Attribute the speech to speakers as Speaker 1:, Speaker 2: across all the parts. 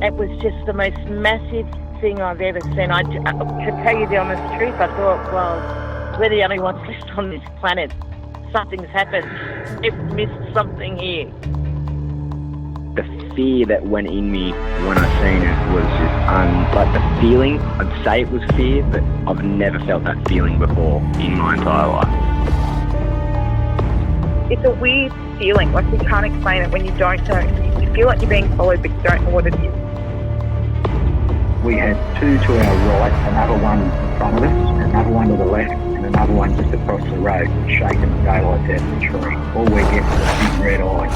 Speaker 1: It was just the most massive thing I've ever seen. To tell you the honest truth, I thought, well, we're the only ones left on this planet. Something's happened. It missed something here.
Speaker 2: The fear that went in me when I seen it was just like the feeling. I'd say it was fear, but I've never felt that feeling before in my entire life.
Speaker 3: It's a weird feeling, like we can't explain it when you don't know. You feel like you're being followed, but you don't know what it is.
Speaker 4: We had two to our right, another one in front of us, another one to the left, and another one just across the road, shaking the daylights out of the tree. All we get was a big red eye.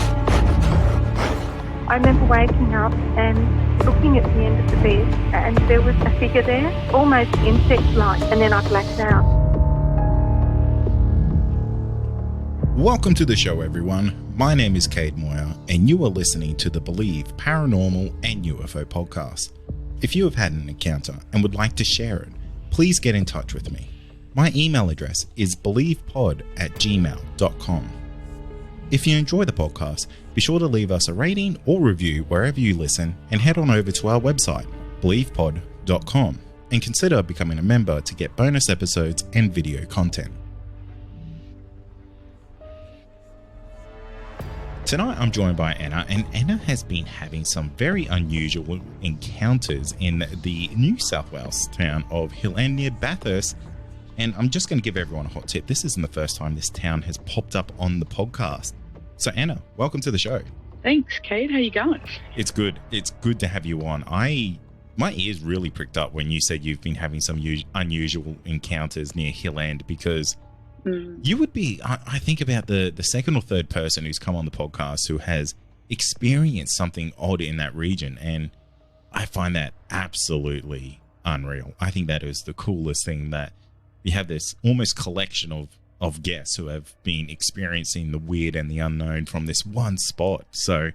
Speaker 5: I remember waking up and looking at the end of the bed, and there was a figure there, almost insect-like, and then I blacked out.
Speaker 6: Welcome to the show, everyone. My name is Cade Moyer, and you are listening to the Believe Paranormal and UFO podcast. If you have had an encounter and would like to share it, please get in touch with me. My email address is believepod@gmail.com. If you enjoy the podcast, be sure to leave us a rating or review wherever you listen, and head on over to our website, believepod.com, and consider becoming a member to get bonus episodes and video content. Tonight I'm joined by Anna, and Anna has been having some very unusual encounters in the New South Wales town of Hillend near Bathurst. And I'm just going to give everyone a hot tip. This isn't the first time this town has popped up on the podcast. So Anna, welcome to the show.
Speaker 3: Thanks, Cade. How you going?
Speaker 6: It's good. It's good to have you on. My ears really pricked up when you said you've been having some unusual encounters near Hillend, because you would be, I think, about the second or third person who's come on the podcast who has experienced something odd in that region. And I find that absolutely unreal. I think that is the coolest thing, that you have this almost collection of guests who have been experiencing the weird and the unknown from this one spot. So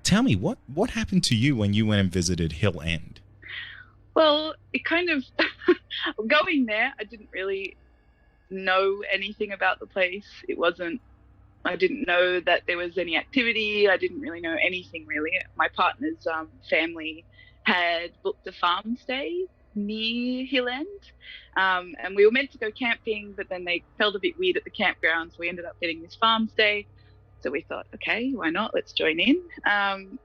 Speaker 6: tell me, what happened to you when you went and visited Hillend?
Speaker 3: Well, it kind of, going there, I didn't really know anything about the place. I didn't know that there was any activity. I didn't really know anything really. My partner's family had booked a farm stay near Hillend, and we were meant to go camping, but then they felt a bit weird at the campground, so we ended up getting this farm stay. So we thought, okay, why not? Let's join in.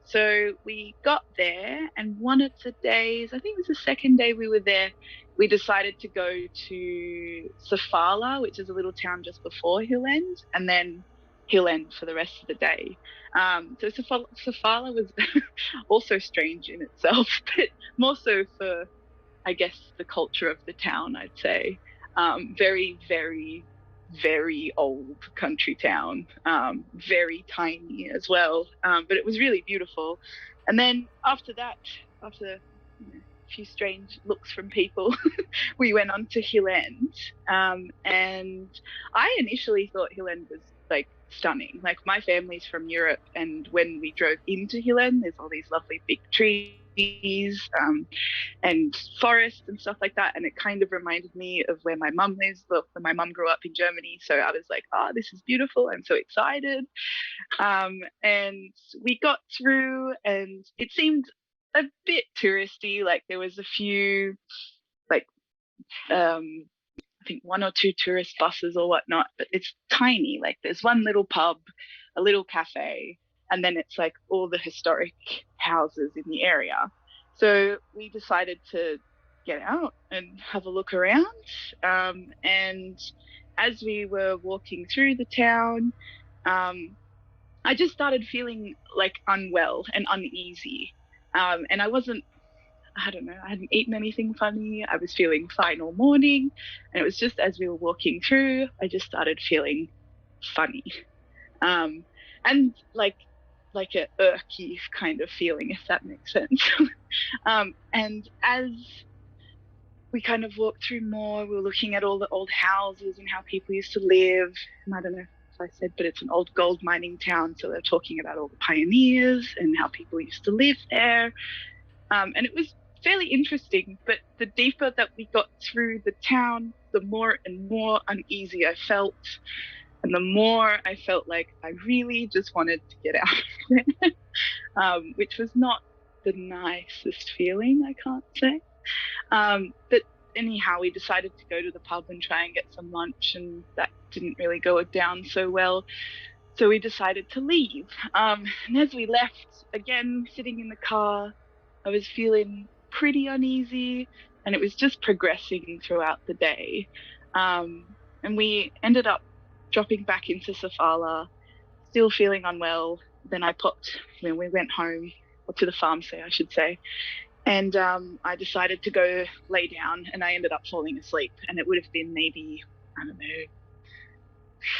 Speaker 3: So we got there, and one of the days, I think it was the second day we were there, we decided to go to Safala, which is a little town just before Hillend, and then Hillend for the rest of the day. So Safala was also strange in itself, but more so for, I guess, the culture of the town, I'd say. Very, very, very old country town, very tiny as well, but it was really beautiful. And then after that, after a few strange looks from people, we went on to Hillend, and I initially thought Hillend was like stunning. Like, my family's from Europe, and when we drove into Hillend, there's all these lovely big trees and forests and stuff like that, and it kind of reminded me of where my mum lives. Well, my mum grew up in Germany, so I was like, oh, this is beautiful, I'm so excited. And we got through, and it seemed a bit touristy. Like, there was a few, like I think one or two tourist buses or whatnot, but it's tiny. Like, there's one little pub, a little cafe, and then it's like all the historic houses in the area. So we decided to get out and have a look around. And as we were walking through the town, I just started feeling like unwell and uneasy. And I don't know, I hadn't eaten anything funny. I was feeling fine all morning. And it was just as we were walking through, I just started feeling funny. And like a irky kind of feeling, if that makes sense. And as we kind of walked through more, we were looking at all the old houses and how people used to live. And I don't know if I said, but it's an old gold mining town. So they're talking about all the pioneers and how people used to live there. And it was fairly interesting, but the deeper that we got through the town, the more and more uneasy I felt. And the more I felt like I really just wanted to get out of there, which was not the nicest feeling, I can't say. But anyhow, we decided to go to the pub and try and get some lunch, and that didn't really go down so well. So we decided to leave. And as we left, again, sitting in the car, I was feeling pretty uneasy, and it was just progressing throughout the day. And we ended up dropping back into Sofala, still feeling unwell. Then I popped, when we went home, or to the pharmacy, I should say. And I decided to go lay down, and I ended up falling asleep. And it would have been maybe, I don't know,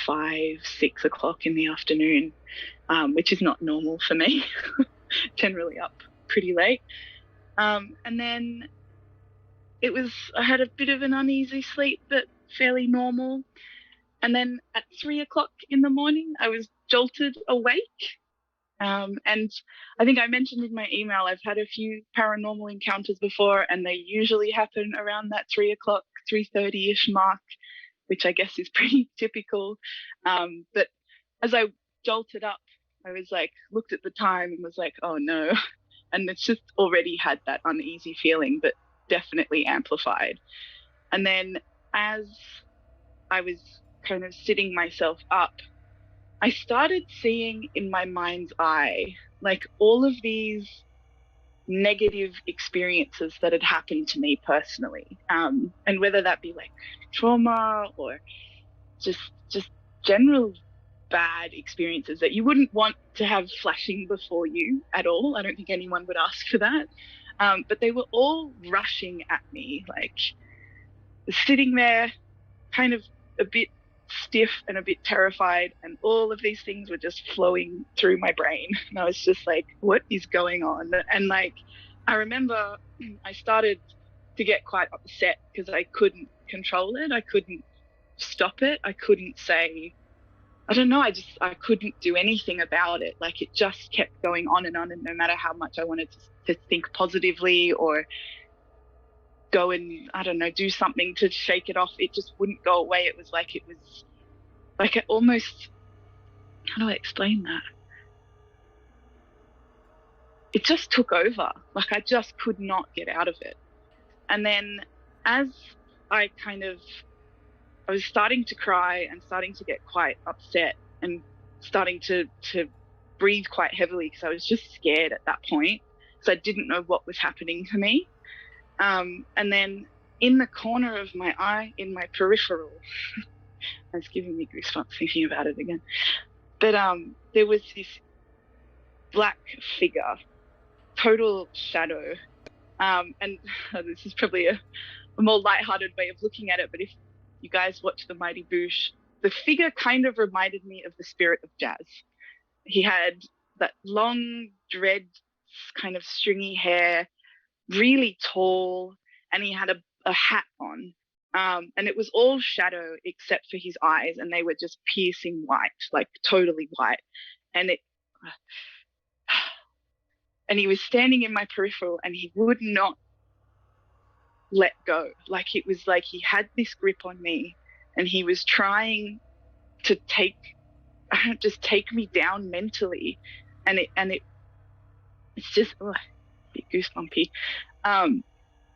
Speaker 3: 5, 6 o'clock in the afternoon, which is not normal for me. Generally up pretty late. And then I had a bit of an uneasy sleep, but fairly normal. And then at 3 o'clock in the morning, I was jolted awake. And I think I mentioned in my email, I've had a few paranormal encounters before, and they usually happen around that 3 o'clock, 3:30-ish mark, which I guess is pretty typical. But as I jolted up, I was like, looked at the time and was like, oh no. And it's just already had that uneasy feeling, but definitely amplified. And then as I was kind of sitting myself up, I started seeing in my mind's eye, like all of these negative experiences that had happened to me personally. And whether that be like trauma or just general bad experiences that you wouldn't want to have flashing before you at all. I don't think anyone would ask for that. But they were all rushing at me, like sitting there kind of a bit stiff and a bit terrified, and all of these things were just flowing through my brain. And I was just like, what is going on? And like, I remember I started to get quite upset because I couldn't control it. I couldn't stop it. I couldn't say, I don't know, I couldn't do anything about it. Like, it just kept going on, and no matter how much I wanted to think positively or go and, I don't know, do something to shake it off, it just wouldn't go away. It was like it almost, how do I explain that? It just took over. Like, I just could not get out of it. And then as I was starting to cry and starting to get quite upset and starting to breathe quite heavily because I was just scared at that point. So I didn't know what was happening to me. And then in the corner of my eye, in my peripheral, it's giving me goosebumps thinking about it again. But there was this black figure, total shadow. And this is probably a more lighthearted way of looking at it, but if you guys watch The Mighty Boosh, the figure kind of reminded me of the spirit of Jazz. He had that long, dread, kind of stringy hair, really tall, and he had a hat on. And it was all shadow except for his eyes, and they were just piercing white, like totally white. And he was standing in my peripheral, and he would not let go. Like, it was like he had this grip on me, and he was trying to take me down mentally, and it's just a bit goosebumpy.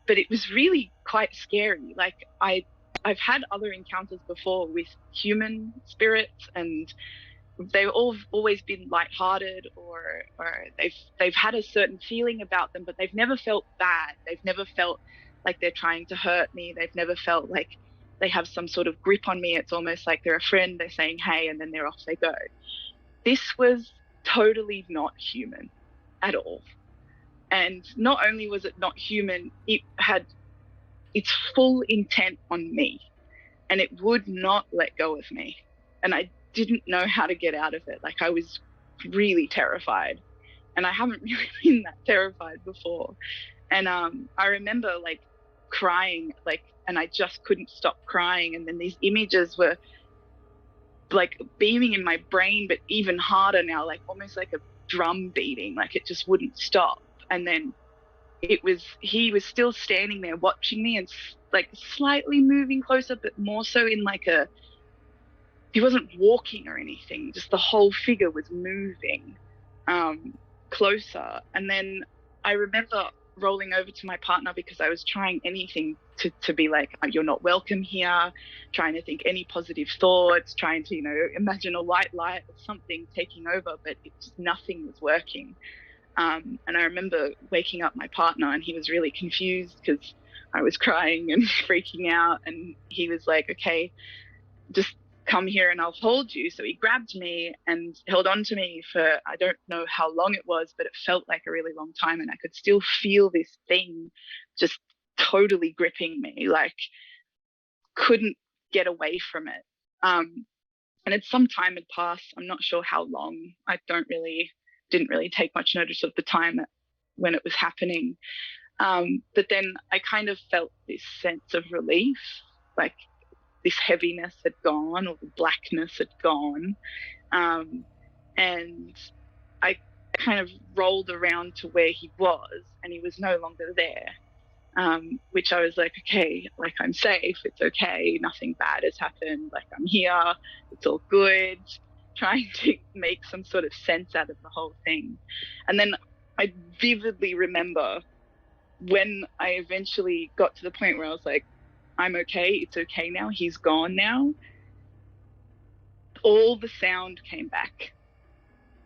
Speaker 3: But it was really quite scary. Like, I've had other encounters before with human spirits, and they've always been lighthearted, or they've had a certain feeling about them, but they've never felt bad. They've never felt like they're trying to hurt me. They've never felt like they have some sort of grip on me. It's almost like they're a friend. They're saying, hey, and then they're off they go. This was totally not human at all. And not only was it not human, it had its full intent on me, and it would not let go of me. And I didn't know how to get out of it. Like, I was really terrified, and I haven't really been that terrified before. And I remember like crying, like, and I just couldn't stop crying. And then these images were like beaming in my brain, but even harder now, like almost like a drum beating, like it just wouldn't stop. And then he was still standing there watching me and like slightly moving closer, but more so in like he wasn't walking or anything, just the whole figure was moving closer. And then I remember rolling over to my partner because I was trying anything to be like, you're not welcome here, trying to think any positive thoughts, trying to, imagine a white light or something taking over, but nothing was working. And I remember waking up my partner and he was really confused because I was crying and freaking out. And he was like, okay, just come here and I'll hold you. So he grabbed me and held on to me for, I don't know how long it was, but it felt like a really long time. And I could still feel this thing just totally gripping me, like couldn't get away from it. And it's some time had passed. I'm not sure how long. I didn't really take much notice of the time when it was happening. But then I kind of felt this sense of relief, like this heaviness had gone or the blackness had gone. And I kind of rolled around to where he was and he was no longer there. Which I was like, okay, like I'm safe, it's okay, nothing bad has happened, like I'm here, it's all good, trying to make some sort of sense out of the whole thing. And then I vividly remember when I eventually got to the point where I was like, I'm okay, it's okay now, he's gone now, all the sound came back.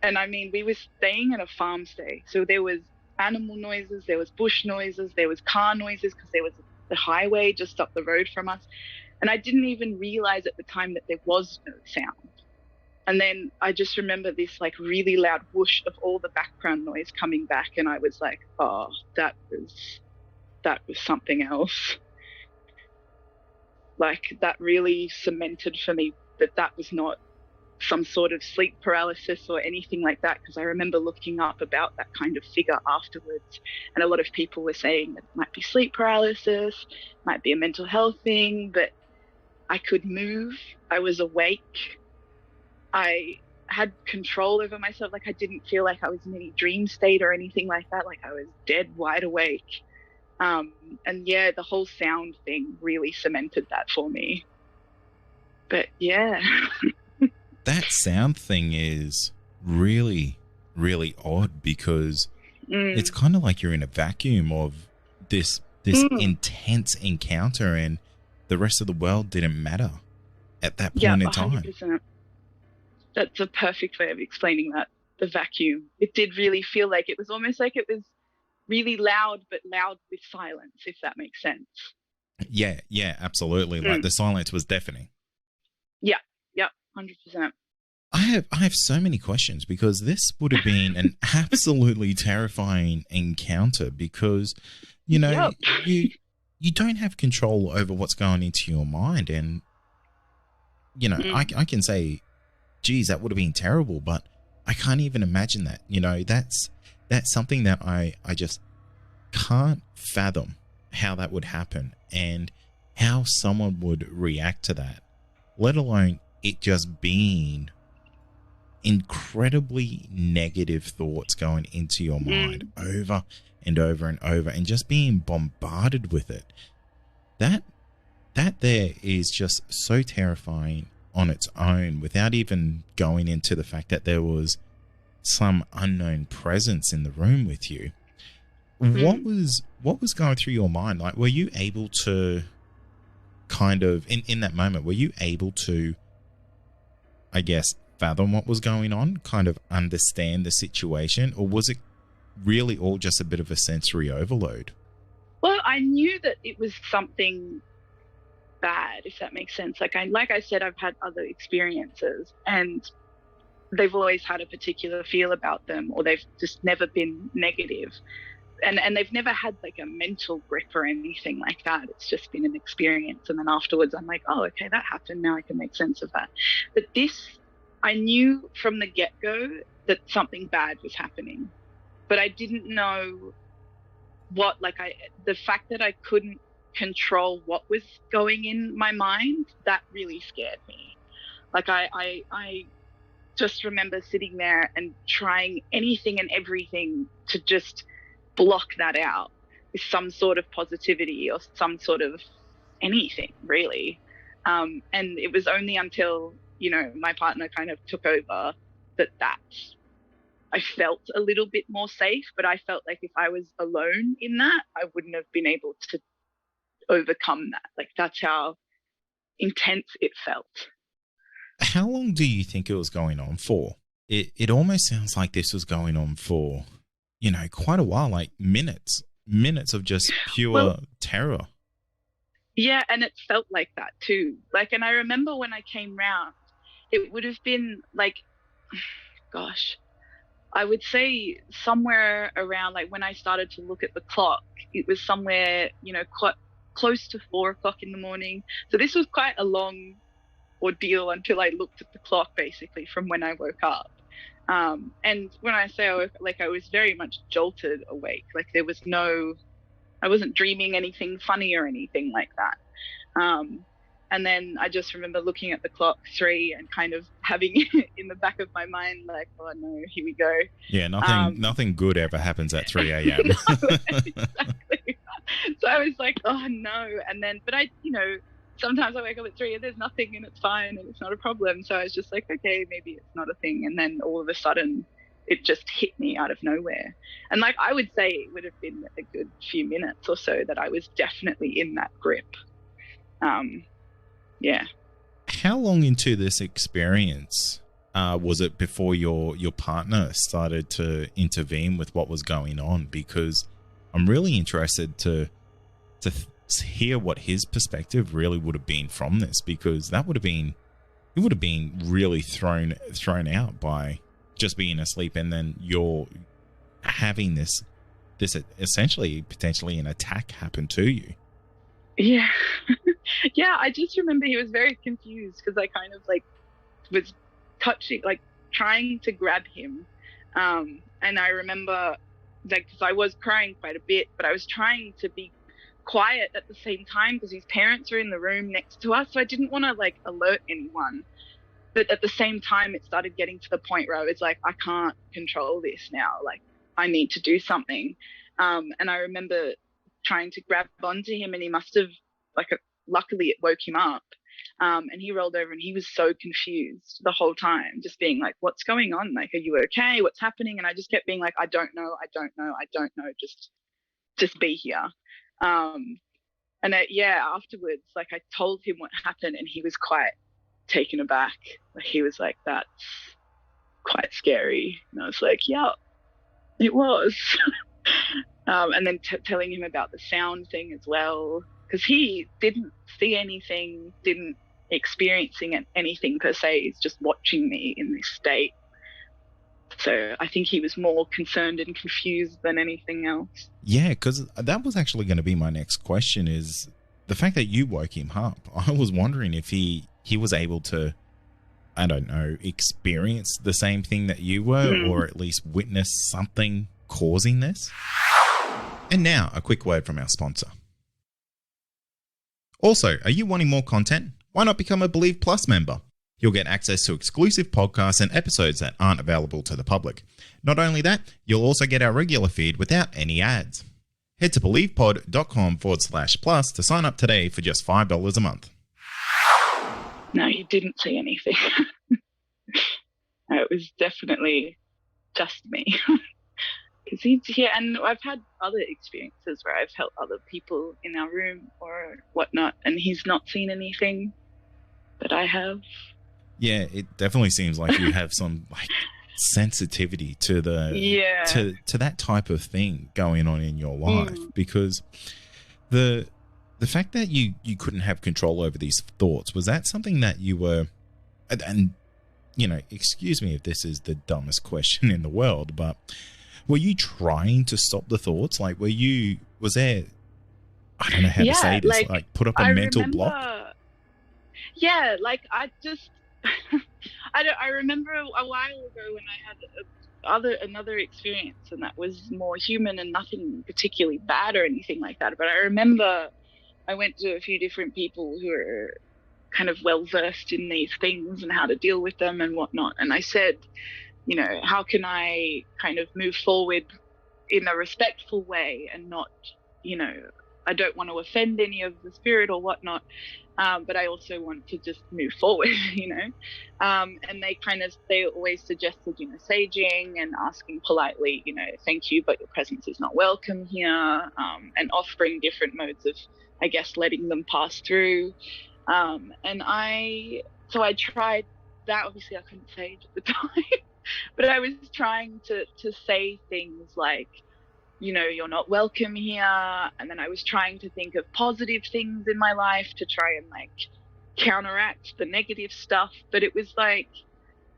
Speaker 3: And I mean, we were staying at a farm stay, so there was animal noises, there was bush noises, there was car noises because there was the highway just up the road from us. And I didn't even realize at the time that there was no sound. And then I just remember this like really loud whoosh of all the background noise coming back. And I was like, oh, that was something else. Like that really cemented for me that was not some sort of sleep paralysis or anything like that, because I remember looking up about that kind of figure afterwards, and a lot of people were saying that it might be sleep paralysis, might be a mental health thing, but I could move, I was awake, I had control over myself, like I didn't feel like I was in any dream state or anything like that, like I was dead wide awake. And yeah, the whole sound thing really cemented that for me. But yeah.
Speaker 6: That sound thing is really, really odd because it's kind of like you're in a vacuum of this intense encounter and the rest of the world didn't matter at that point in time.
Speaker 3: 100%. That's a perfect way of explaining that, the vacuum. It did really feel like it was almost like it was really loud, but loud with silence, if that makes sense.
Speaker 6: Yeah, absolutely. Like the silence was deafening.
Speaker 3: Yeah, 100%.
Speaker 6: I have so many questions because this would have been an absolutely terrifying encounter because, you don't have control over what's going into your mind. And, I can say, geez, that would have been terrible, but I can't even imagine that. That's something that I just can't fathom how that would happen and how someone would react to that, let alone it just being incredibly negative thoughts going into your mind over and over and over and just being bombarded with it. That there is just so terrifying on its own without even going into the fact that there was some unknown presence in the room with you. What was going through your mind? Like, were you able to kind of in that moment, were you able to, I guess, fathom what was going on, kind of understand the situation, or was it really all just a bit of a sensory overload?
Speaker 3: Well, I knew that it was something bad, if that makes sense. Like I said, I've had other experiences and they've always had a particular feel about them, or they've just never been negative. And they've never had like a mental grip or anything like that. It's just been an experience. And then afterwards I'm like, oh, okay, that happened. Now I can make sense of that. But this, I knew from the get-go that something bad was happening, but I didn't know what, the fact that I couldn't control what was going in my mind, that really scared me. Like I just remember sitting there and trying anything and everything to just block that out with some sort of positivity or some sort of anything, really. And it was only until, my partner kind of took over that I felt a little bit more safe, but I felt like if I was alone in that, I wouldn't have been able to overcome that. Like, that's how intense it felt.
Speaker 6: How long do you think it was going on for? It almost sounds like this was going on for, quite a while, like minutes of just pure terror.
Speaker 3: Yeah, and it felt like that too. Like, and I remember when I came round, it would have been like, gosh, I would say somewhere around, like, when I started to look at the clock, it was somewhere, quite close to 4 o'clock in the morning. So this was quite a long ordeal until I looked at the clock, basically, from when I woke up. And when I say I woke, like, I was very much jolted awake. Like, I wasn't dreaming anything funny or anything like that. And then I just remember looking at the clock, 3, and kind of having in the back of my mind, like, oh no, here we go.
Speaker 6: Yeah, nothing good ever happens at 3 a.m.
Speaker 3: Exactly. So I was like, oh no. And then, but I, sometimes I wake up at 3 and there's nothing and it's fine and it's not a problem. So I was just like, okay, maybe it's not a thing. And then all of a sudden it just hit me out of nowhere. And like, I would say it would have been a good few minutes or so that I was definitely in that grip. Yeah.
Speaker 6: How long into this experience was it before your partner started to intervene with what was going on? Because I'm really interested to hear what his perspective really would have been from this, because it would have been really thrown out by just being asleep, and then you're having this essentially potentially an attack happen to you.
Speaker 3: Yeah. Yeah, I just remember he was very confused because I kind of like was touching, like trying to grab him. And I remember, like, because I was crying quite a bit, but I was trying to be quiet at the same time because his parents were in the room next to us. So I didn't want to like alert anyone. But at the same time, it started getting to the point where I was like, I can't control this now. Like, I need to do something. And I remember trying to grab onto him, and he must have, luckily it woke him up. And he rolled over and he was so confused the whole time, just being like, what's going on? Like, are you okay? What's happening? And I just kept being like, I don't know. Just be here. And afterwards, like, I told him what happened and he was quite taken aback. Like, he was like, that's quite scary. And I was like, yeah, it was. And then telling him about the sound thing as well, because he didn't see anything, didn't experiencing anything per se. He's just watching me in this state. So I think he was more concerned and confused than anything else.
Speaker 6: Yeah, because that was actually going to be my next question, is the fact that you woke him up. I was wondering if he was able to, I don't know, experience the same thing that you were, or at least witness something causing this. And now, a quick word from our sponsor. Also, are you wanting more content? Why not become a Believe Plus member? You'll get access to exclusive podcasts and episodes that aren't available to the public. Not only that, you'll also get our regular feed without any ads. Head to believepod.com/plus to sign up today for just $5 a month.
Speaker 3: No, you didn't see anything. It was definitely just me. Because he's here, and I've had other experiences where I've helped other people in our room or whatnot, and he's not seen anything that I have.
Speaker 6: Yeah, it definitely seems like you have some sensitivity to the to that type of thing going on in your life, because the fact that you couldn't have control over these thoughts, was that something that you were, and excuse me if this is the dumbest question in the world, but were you trying to stop the thoughts? Like, was there, I don't know how to say this, like put up a mental block?
Speaker 3: Yeah, like I just, I remember a while ago when I had another experience, and that was more human and nothing particularly bad or anything like that. But I remember I went to a few different people who are kind of well versed in these things and how to deal with them and whatnot. And I said, how can I kind of move forward in a respectful way and not, I don't want to offend any of the spirit or whatnot. but I also want to just move forward, and they always suggested, saging and asking politely, thank you, but your presence is not welcome here, and offering different modes of, I guess, letting them pass through. So I tried that. Obviously I couldn't sage at the time, but I was trying to say things like, you're not welcome here. And then I was trying to think of positive things in my life to try and like counteract the negative stuff. But it was like,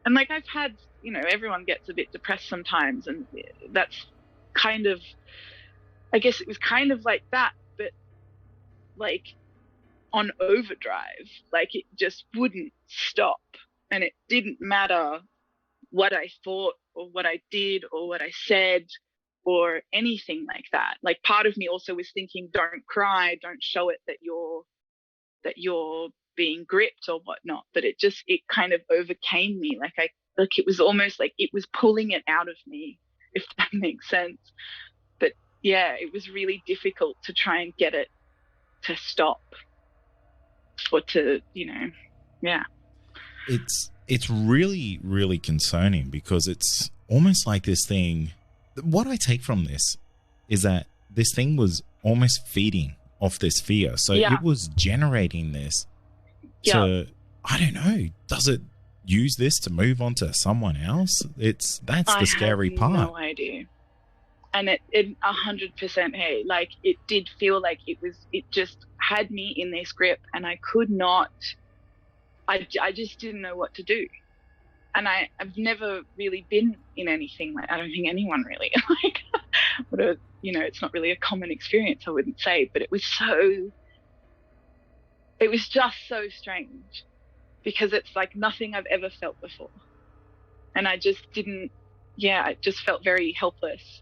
Speaker 3: and like I've had, everyone gets a bit depressed sometimes. And that's kind of, I guess it was kind of like that, but like on overdrive, like it just wouldn't stop. And it didn't matter what I thought or what I did or what I said or anything like that. Like part of me also was thinking, don't cry, don't show it that you're being gripped or whatnot. But it kind of overcame me. Like it was almost like it was pulling it out of me, if that makes sense. But yeah, it was really difficult to try and get it to stop or to, yeah.
Speaker 6: It's really, really concerning because it's almost like this thing. What I take from this is that this thing was almost feeding off this fear. So it was generating this to, I don't know, does it use this to move on to someone else? That's the scary part. I have
Speaker 3: no idea. And it 100%, hey, like it did feel like it just had me in this grip and I could not, I just didn't know what to do. And I've never really been in anything like, I don't think anyone really, like, it's not really a common experience, I wouldn't say, but it was just so strange because it's like nothing I've ever felt before. And I just I just felt very helpless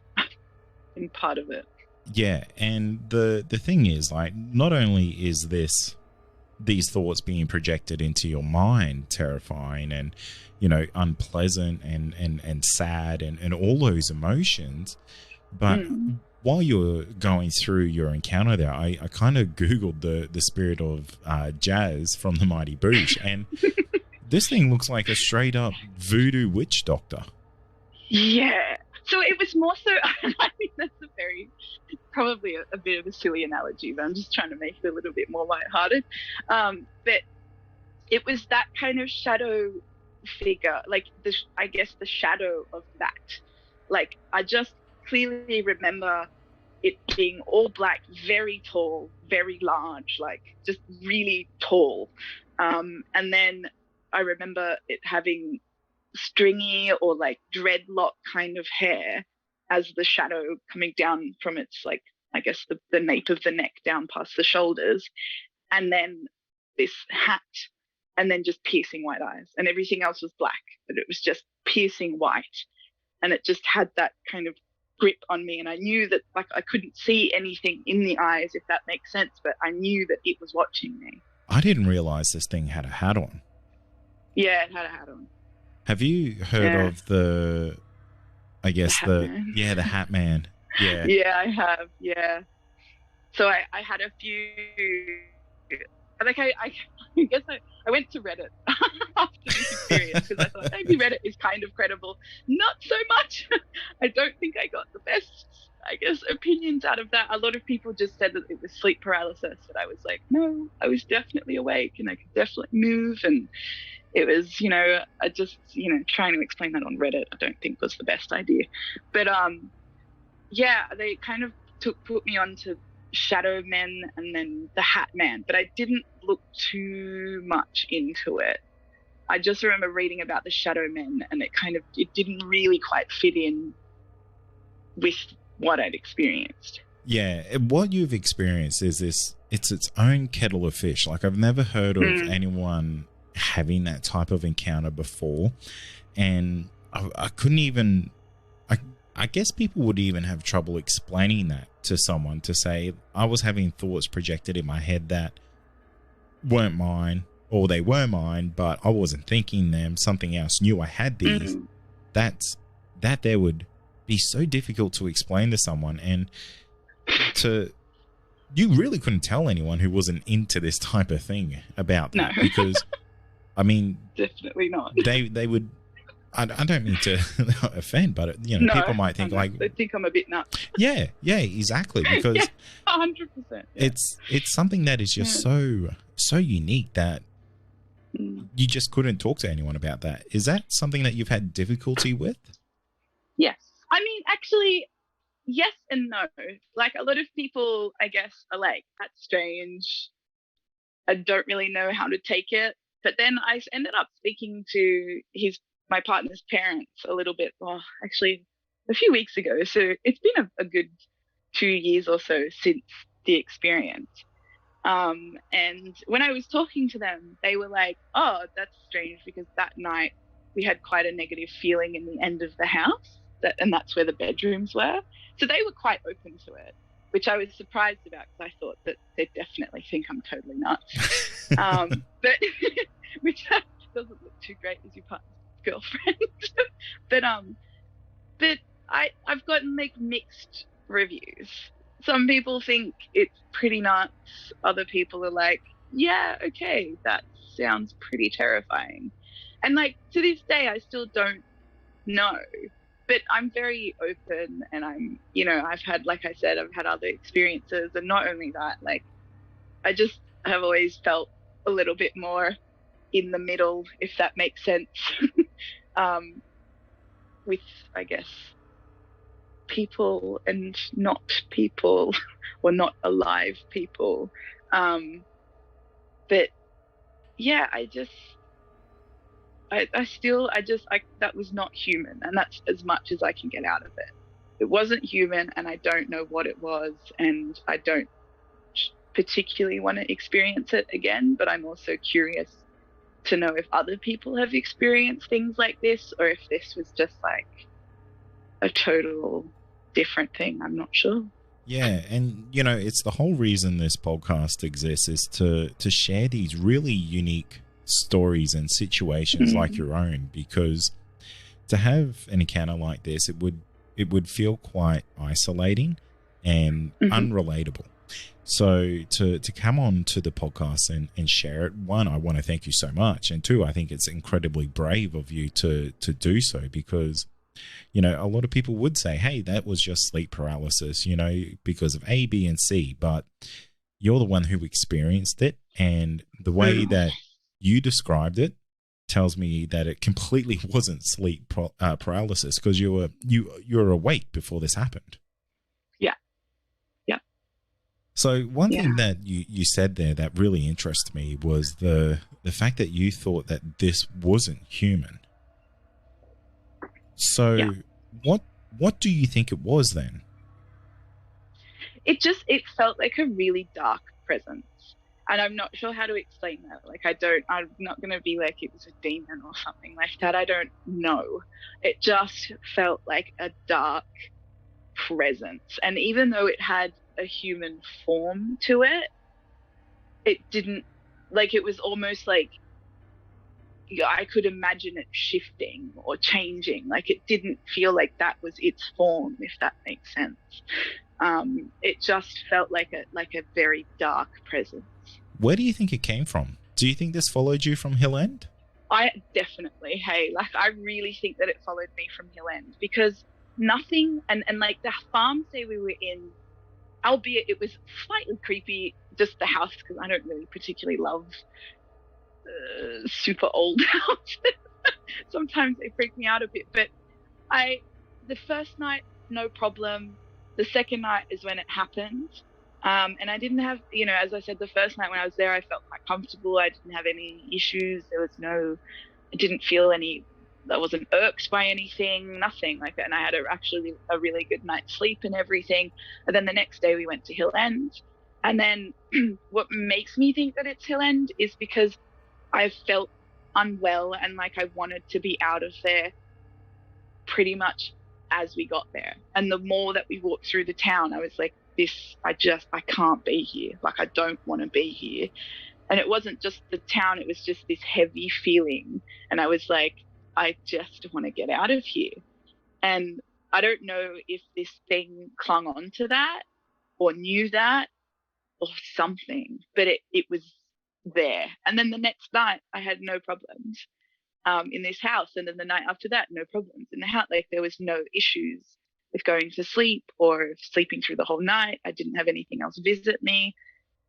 Speaker 3: in part of it.
Speaker 6: Yeah. And the thing is, like, not only is these thoughts being projected into your mind terrifying and unpleasant and sad and all those emotions, but while you're going through your encounter there, I kind of googled the spirit of Jazz from the Mighty Boosh, and this thing looks like a straight up voodoo witch doctor.
Speaker 3: Yeah, so it was more so I mean that's probably a bit of a silly analogy, but I'm just trying to make it a little bit more lighthearted. But it was that kind of shadow figure, like I guess the shadow of that. Like I just clearly remember it being all black, very tall, very large, like just really tall. And then I remember it having stringy or like dreadlock kind of hair as the shadow coming down from its, like, I guess the nape of the neck down past the shoulders, and then this hat, and then just piercing white eyes, and everything else was black, but it was just piercing white, and it just had that kind of grip on me. And I knew that, like, I couldn't see anything in the eyes, if that makes sense, but I knew that it was watching me.
Speaker 6: I didn't realize this thing had a hat on.
Speaker 3: Yeah, it had a hat on.
Speaker 6: Have you heard of the Hat Man? Yeah.
Speaker 3: Yeah, I have. Yeah. So I had a few, like I guess I went to Reddit after this experience because I thought maybe Reddit is kind of credible. Not so much. I don't think I got the best, I guess, opinions out of that. A lot of people just said that it was sleep paralysis, but I was like, no, I was definitely awake and I could definitely move. And it was, I just, trying to explain that on Reddit, I don't think was the best idea. But yeah, they kind of put me on to Shadow Men and then the Hat Man, but I didn't look too much into it. I just remember reading about the Shadow Men, and it didn't really quite fit in with what I'd experienced.
Speaker 6: Yeah, what you've experienced is it's its own kettle of fish. Like, I've never heard of anyone having that type of encounter before, and I couldn't even, I guess people would even have trouble explaining that to someone, to say I was having thoughts projected in my head that weren't mine, or they were mine, but I wasn't thinking them. Something else knew I had these. That there would be so difficult to explain to someone, and to you really couldn't tell anyone who wasn't into this type of thing about that
Speaker 3: No.
Speaker 6: because, I mean,
Speaker 3: Definitely not.
Speaker 6: they would. I don't mean to offend, but
Speaker 3: No,
Speaker 6: people might think
Speaker 3: they think I'm a bit nuts.
Speaker 6: yeah, exactly, because
Speaker 3: Yeah, 100%. Yeah.
Speaker 6: it's something that is just so unique that you just couldn't talk to anyone about that. Is that something that you've had difficulty with?
Speaker 3: Yes. I mean, actually, yes and no. Like, a lot of people, I guess, are like, that's strange. I don't really know how to take it. But then I ended up speaking to my partner's parents a little bit, well, actually a few weeks ago. So it's been a good 2 years or so since the experience. And when I was talking to them, they were like, oh, that's strange because that night we had quite a negative feeling in the end of the house, and that's where the bedrooms were. So they were quite open to it, which I was surprised about because I thought that they'd definitely think I'm totally nuts. But which doesn't look too great as your partner's girlfriend. but I've gotten like mixed reviews. Some people think it's pretty nuts. Other people are like, yeah, okay, that sounds pretty terrifying. And like to this day, I still don't know. But I'm very open, and I've had, like I said, I've had other experiences, and not only that, like I just have always felt a little bit more in the middle, if that makes sense, with, I guess, people and not people, or not alive people. But yeah, that was not human, and that's as much as I can get out of it. It wasn't human, and I don't know what it was, and I don't particularly want to experience it again, but I'm also curious to know if other people have experienced things like this, or if this was just like a total different thing. I'm not sure.
Speaker 6: Yeah, and it's the whole reason this podcast exists is to share these really unique stories and situations like your own, because to have an encounter like this, it would feel quite isolating and unrelatable. So to come on to the podcast and share it, one, I want to thank you so much, and two, I think it's incredibly brave of you to do so, because a lot of people would say, hey, that was just sleep paralysis, because of A, B, and C, but you're the one who experienced it, and the way that you described it tells me that it completely wasn't sleep paralysis, because you were awake before this happened.
Speaker 3: Yeah.
Speaker 6: So one thing that you said there that really interests me was the fact that you thought that this wasn't human. So what do you think it was then?
Speaker 3: It felt like a really dark presence. And I'm not sure how to explain that. Like, I'm not going to be like it was a demon or something like that. I don't know. It just felt like a dark presence. And even though it had a human form to it, it didn't, like, it was almost like I could imagine it shifting or changing. Like, it didn't feel like that was its form, if that makes sense. It just felt like a very dark presence.
Speaker 6: Where do you think it came from? Do you think this followed you from Hillend?
Speaker 3: I definitely, I really think that it followed me from Hillend, because nothing, and like the farm stay we were in, albeit it was slightly creepy, just the house, because I don't really particularly love super old houses. Sometimes they freak me out a bit, but the first night, no problem. The second night is when it happened. And I didn't have, as I said, the first night when I was there, I felt quite comfortable. I didn't have any issues. I didn't feel I wasn't irked by anything, nothing like that. And I had actually a really good night's sleep and everything. And then the next day we went to Hillend. And then what makes me think that it's Hillend is because I felt unwell and like I wanted to be out of there pretty much as we got there. And the more that we walked through the town, I was like, I can't be here. Like, I don't want to be here. And it wasn't just the town, it was just this heavy feeling. And I was like, I just want to get out of here. And I don't know if this thing clung on to that or knew that, or something, but it was there. And then the next night I had no problems in this house, and then the night after that, no problems in the house. Like there was no issues with going to sleep or sleeping through the whole night. I didn't have anything else visit me,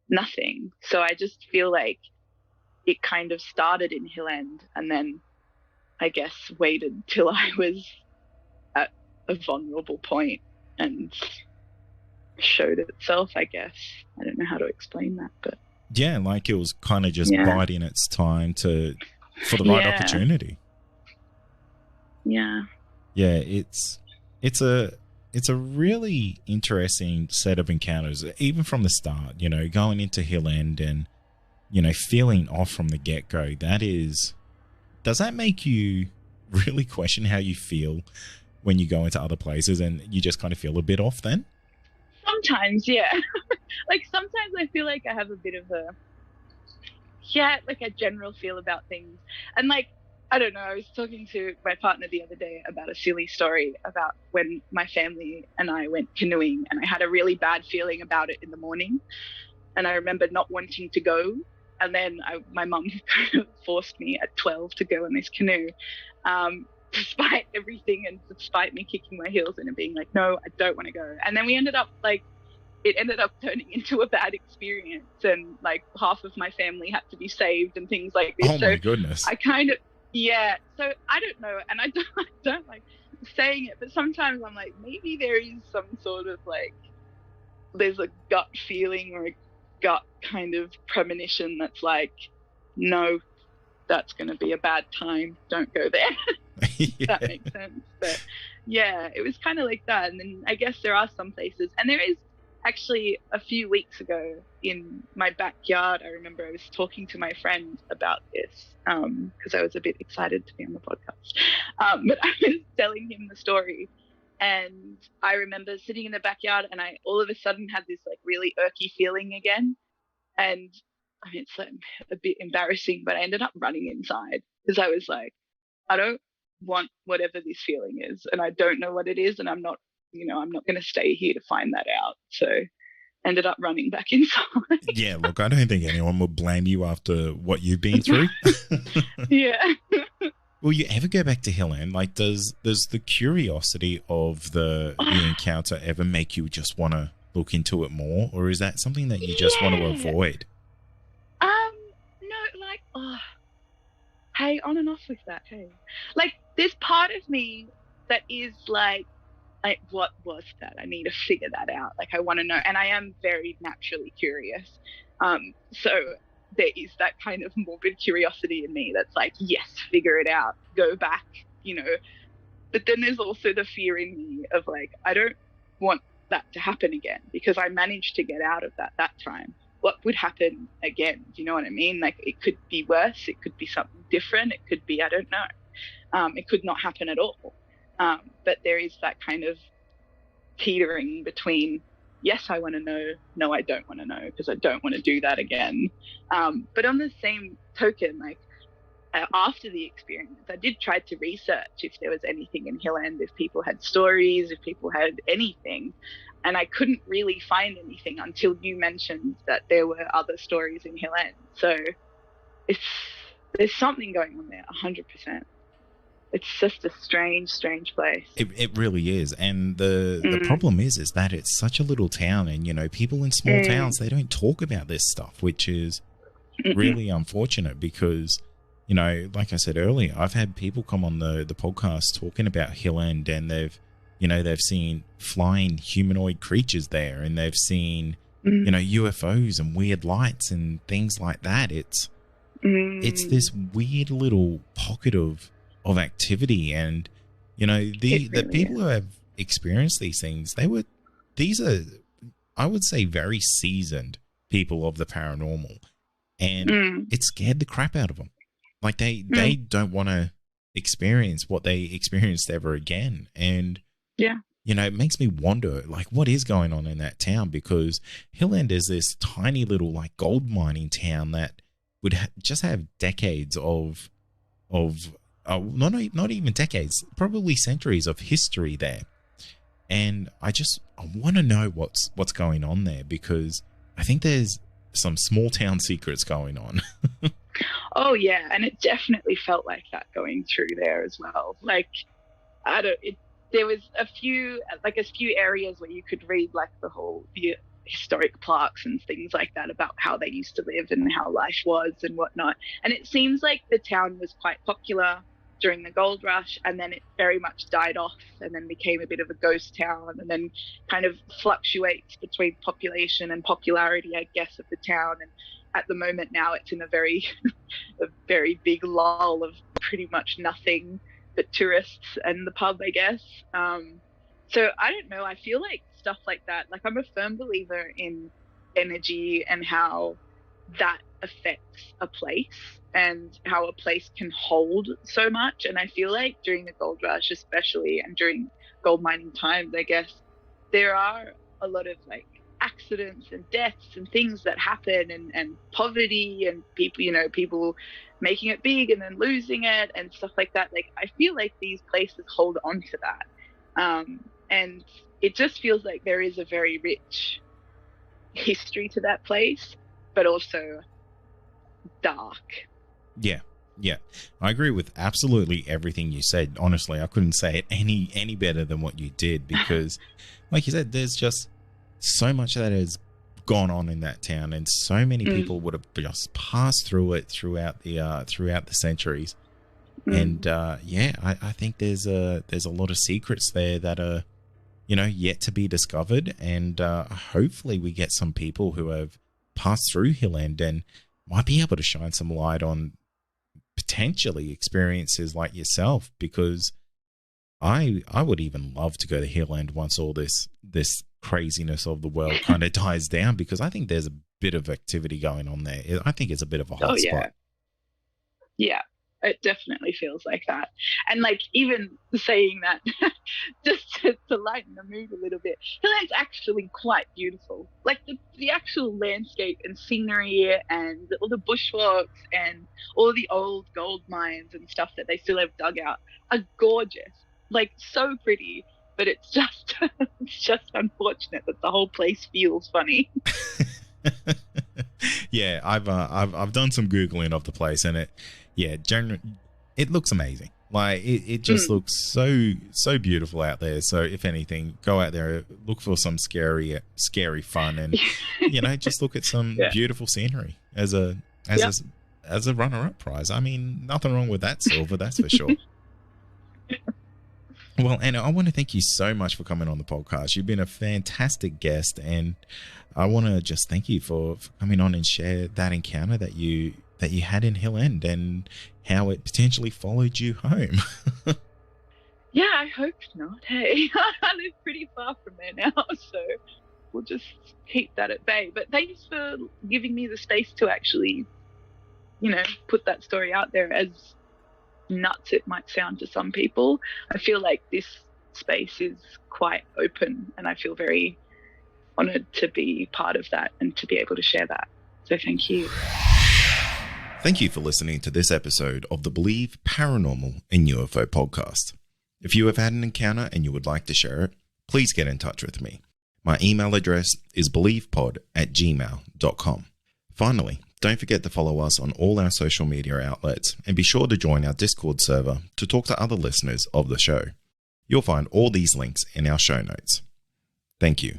Speaker 3: nothing. So I just feel like it kind of started in Hillend and then I guess waited till I was at a vulnerable point and showed itself, I guess. I don't know how to explain that, but
Speaker 6: yeah, like it was kind of just biding its time for the right opportunity.
Speaker 3: Yeah.
Speaker 6: Yeah, it's a really interesting set of encounters, even from the start, you know, going into Hillend and, you know, feeling off from the get-go. Does that make you really question how you feel when you go into other places and you just kind of feel a bit off then?
Speaker 3: Sometimes, yeah. Like sometimes I feel like I have a bit of a general feel about things. And like, I don't know, I was talking to my partner the other day about a silly story about when my family and I went canoeing, and I had a really bad feeling about it in the morning. And I remember not wanting to go. And then my mum kind of forced me at 12 to go in this canoe, despite everything and despite me kicking my heels in and being like, no, I don't want to go. And then it ended up turning into a bad experience, and like half of my family had to be saved and things like this.
Speaker 6: Oh my goodness.
Speaker 3: I kind of, so I don't know. And I don't like saying it, but sometimes I'm like, maybe there is some sort of like, there's a gut feeling or a gut kind of premonition that's like, no, that's going to be a bad time. Don't go there. If that makes sense. But yeah, it was kind of like that. And then I guess there are some places, and there is actually a few weeks ago in my backyard, I remember I was talking to my friend about this because I was a bit excited to be on the podcast. But I was telling him the story, and I remember sitting in the backyard and I all of a sudden had this like really irky feeling again. And I mean, it's like a bit embarrassing, but I ended up running inside because I was like, I don't want whatever this feeling is, and I don't know what it is, and I'm not going to stay here to find that out. So ended up running back inside.
Speaker 6: Yeah, look, I don't think anyone would blame you after what you've been through.
Speaker 3: Yeah.
Speaker 6: Will you ever go back to Hillend? Like, does the curiosity of the encounter ever make you just want to look into it more, or is that something that you just want to avoid?
Speaker 3: No, like, hey, on and off with that. Hey, like, there's part of me that is like, what was that? I need to figure that out. Like, I want to know. And I am very naturally curious. So there is that kind of morbid curiosity in me that's like, yes, figure it out, go back, you know. But then there's also the fear in me of like, I don't want that to happen again because I managed to get out of that time. What would happen again? Do you know what I mean? Like, it could be worse. It could be something different. It could be, I don't know. It could not happen at all. But there is that kind of teetering between, yes, I want to know, no, I don't want to know because I don't want to do that again. But on the same token, like, after the experience, I did try to research if there was anything in Hillend, if people had stories, if people had anything. And I couldn't really find anything until you mentioned that there were other stories in Hillend. So there's something going on there, 100%. It's just a strange place.
Speaker 6: It really is. And the problem is that it's such a little town, and, you know, people in small towns, they don't talk about this stuff, which is really unfortunate because, you know, like I said earlier, I've had people come on the podcast talking about Hillend, and they've seen flying humanoid creatures there, and they've seen, you know, UFOs and weird lights and things like that. It's this weird little pocket of activity, and, you know, the people who have experienced these things, these are, I would say, very seasoned people of the paranormal, and it scared the crap out of them. Like, they don't want to experience what they experienced ever again. And you know, it makes me wonder, like, what is going on in that town, because Hillend is this tiny little, like, gold mining town that would just have decades of not even decades, probably centuries of history there. And I want to know what's going on there, because I think there's some small town secrets going on.
Speaker 3: Oh yeah, and it definitely felt like that going through there as well. Like, there was a few areas where you could read like the historic plaques and things like that about how they used to live and how life was and whatnot. And it seems like the town was quite popular during the gold rush, and then it very much died off and then became a bit of a ghost town, and then kind of fluctuates between population and popularity, I guess, of the town. And at the moment now it's in a very big lull of pretty much nothing but tourists and the pub, I guess. So I don't know, I feel like stuff like that, like I'm a firm believer in energy and how that affects a place and how a place can hold so much. And I feel like during the gold rush especially, and during gold mining times, I guess, there are a lot of like accidents and deaths and things that happen, and poverty and people making it big and then losing it and stuff like that. Like I feel like these places hold on to that, and it just feels like there is a very rich history to that place, but also dark.
Speaker 6: Yeah, I agree with absolutely everything you said. Honestly, I couldn't say it any better than what you did, because like you said, there's just so much that has gone on in that town, and so many people would have just passed through it throughout the centuries. And I think there's a lot of secrets there that are yet to be discovered, and hopefully we get some people who have passed through Hillend and might be able to shine some light on potentially experiences like yourself, because I would even love to go to Hillend once all this craziness of the world kind of dies down, because I think there's a bit of activity going on there. I think it's a bit of a hot spot.
Speaker 3: Yeah, it definitely feels like that. And like, even saying that, just to lighten the mood a little bit, Hilland's actually quite beautiful. Like the actual landscape and scenery and all the bushwalks and all the old gold mines and stuff that they still have dug out are gorgeous. Like, so pretty. But it's just unfortunate that the whole place feels funny.
Speaker 6: Yeah, I've done some Googling of the place, and it looks amazing. Like it just looks so beautiful out there. So if anything, go out there, look for some scary fun, and just look at some beautiful scenery as a runner-up prize. I mean, nothing wrong with that silver, that's for sure. Well, Anna, I want to thank you so much for coming on the podcast. You've been a fantastic guest, and I want to just thank you for coming on and share that encounter that you had in Hillend and how it potentially followed you home.
Speaker 3: Yeah, I hope not. Hey, I live pretty far from there now, so we'll just keep that at bay. But thanks for giving me the space to actually, put that story out there, as nuts it might sound to some people. I feel like this space is quite open, and I feel very honored to be part of that and to be able to share that. So thank you.
Speaker 6: Thank you for listening to this episode of the Believe Paranormal and UFO podcast. If you have had an encounter and you would like to share it, please get in touch with me. My email address is believepod@gmail.com. Finally, don't forget to follow us on all our social media outlets, and be sure to join our Discord server to talk to other listeners of the show. You'll find all these links in our show notes. Thank you.